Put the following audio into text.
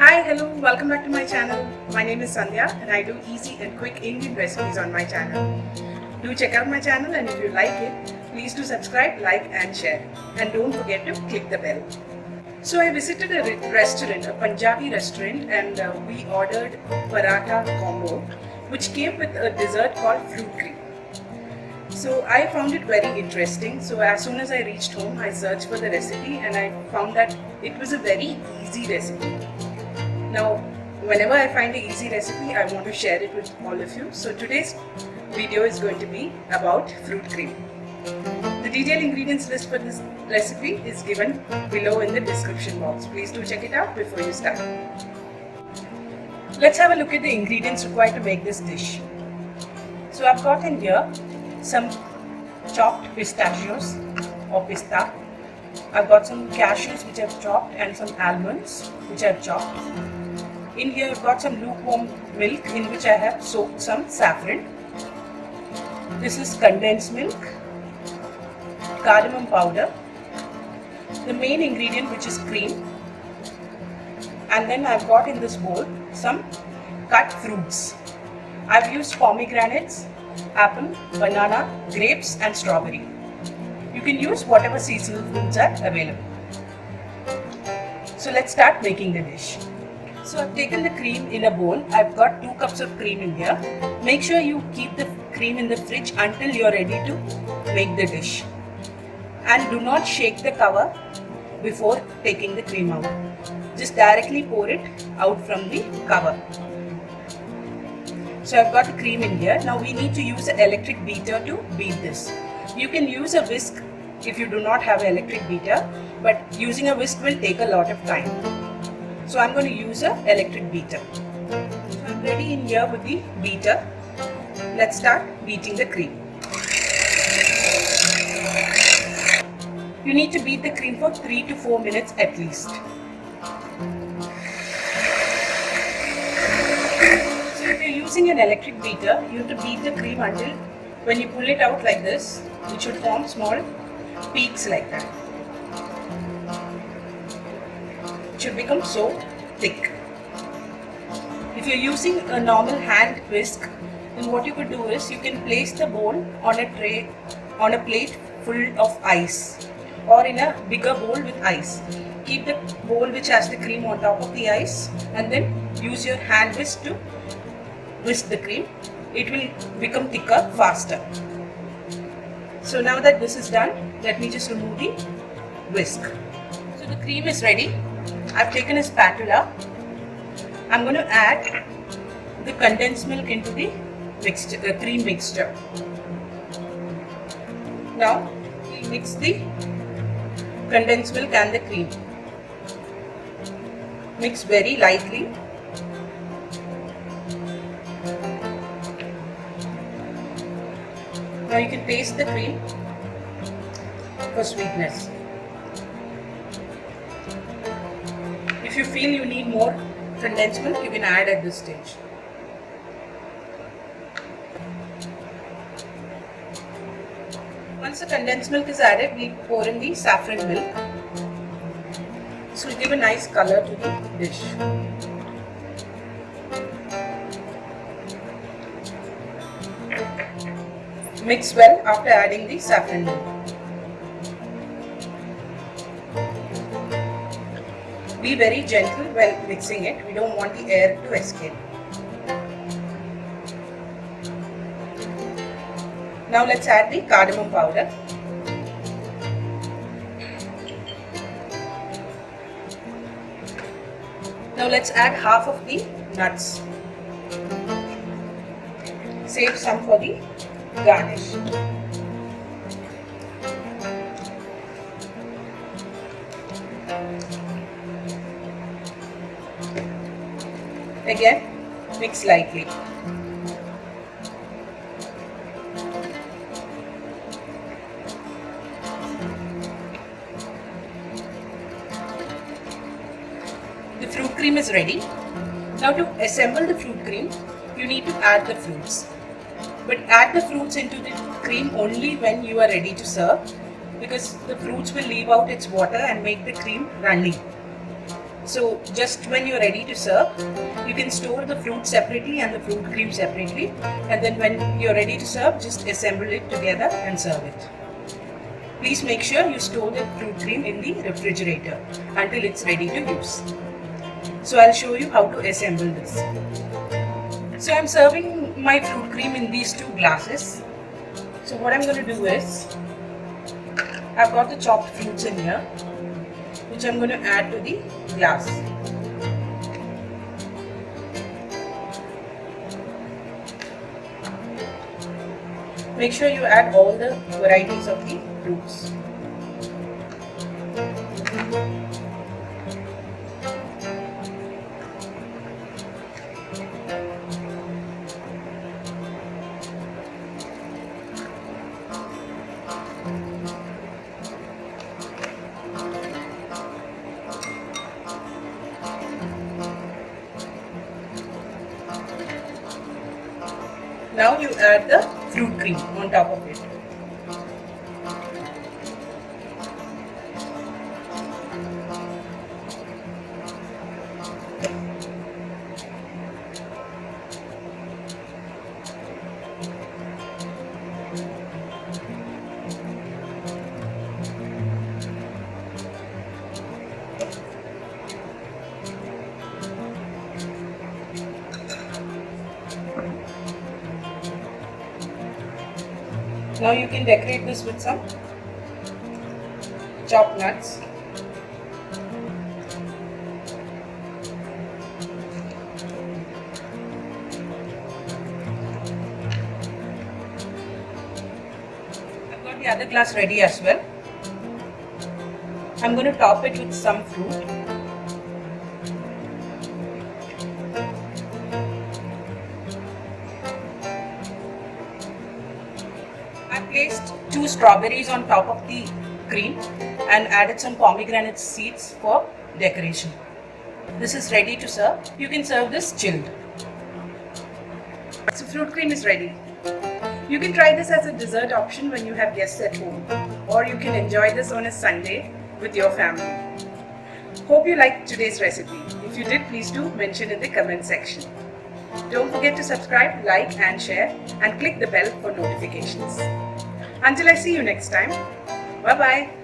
Hi, hello, welcome back to my channel. My name is Sandhya and I do easy and quick Indian recipes on my channel. Do check out my channel, and if you like it, please do subscribe, like and share. And don't forget to click the bell. So I visited a restaurant, a Punjabi restaurant, and we ordered paratha combo which came with a dessert called fruit cream. So I found it very interesting. So as soon as I reached home, I searched for the recipe and I found that it was a very easy recipe. Now, whenever I find an easy recipe, I want to share it with all of you. So today's video is going to be about fruit cream. The detailed ingredients list for this recipe is given below in the description box. Please do check it out before you start. Let's have a look at the ingredients required to make this dish. So I've got in here some chopped pistachios or pista. I've got some cashews which I've chopped and some almonds which I've chopped. In here I've got some lukewarm milk in which I have soaked some saffron. This is condensed milk, cardamom powder, the main ingredient which is cream, and then I've got in this bowl some cut fruits. I've used pomegranates, apple, banana, grapes and strawberry. You can use whatever seasonal fruits are available. So let's start making the dish. So I've taken the cream in a bowl. I've got 2 cups of cream in here. Make sure you keep the cream in the fridge until you're ready to make the dish. And do not shake the cover before taking the cream out. Just directly pour it out from the cover. So I've got the cream in here. Now we need to use an electric beater to beat this. You can use a whisk if you do not have an electric beater, but using a whisk will take a lot of time. So I'm going to use an electric beater. So I'm ready in here with the beater. Let's start beating the cream. You need to beat the cream for 3 to 4 minutes at least. So if you're using an electric beater, you have to beat the cream until when you pull it out like this, it should form small peaks like that. It should become so thick. If you're using a normal hand whisk, then what you could do is you can place the bowl on a tray, on a plate full of ice, or in a bigger bowl with ice. Keep the bowl which has the cream on top of the ice and then use your hand whisk to whisk the cream. It will become thicker faster. So now that this is done, let me just remove the whisk. So the cream is ready. I've taken a spatula. I'm going to add the condensed milk into the cream mixture. Now we mix the condensed milk and the cream. Mix very lightly. Now you can taste the cream for sweetness. If you feel you need more condensed milk, you can add at this stage. Once the condensed milk is added, we pour in the saffron milk. This will give a nice color to the dish. Mix well after adding the saffron milk. Be very gentle while mixing it. We don't want the air to escape. Now let's add the cardamom powder. Now let's add half of the nuts. Save some for the garnish. Again, mix lightly. The fruit cream is ready. Now to assemble the fruit cream, you need to add the fruits. But add the fruits into the cream only when you are ready to serve, because the fruits will leave out its water and make the cream runny. So just when you're ready to serve, you can store the fruit separately and the fruit cream separately, and then when you're ready to serve, just assemble it together and serve it. Please make sure you store the fruit cream in the refrigerator until it's ready to use. So I'll show you how to assemble this. So I'm serving my fruit cream in these two glasses. So what I'm going to do is, I've got the chopped fruits in here, which I'm going to add to the glass. Make sure you add all the varieties of the fruits. Now you add the fruit cream on top of it. Now you can decorate this with some chopped nuts. I've got the other glass ready as well. I'm going to top it with some fruit. I placed 2 strawberries on top of the cream and added some pomegranate seeds for decoration. This is ready to serve. You can serve this chilled. So fruit cream is ready. You can try this as a dessert option when you have guests at home, or you can enjoy this on a Sunday with your family. Hope you liked today's recipe. If you did, please do mention in the comment section. Don't forget to subscribe, like and share, and click the bell for notifications. Until I see you next time, bye bye.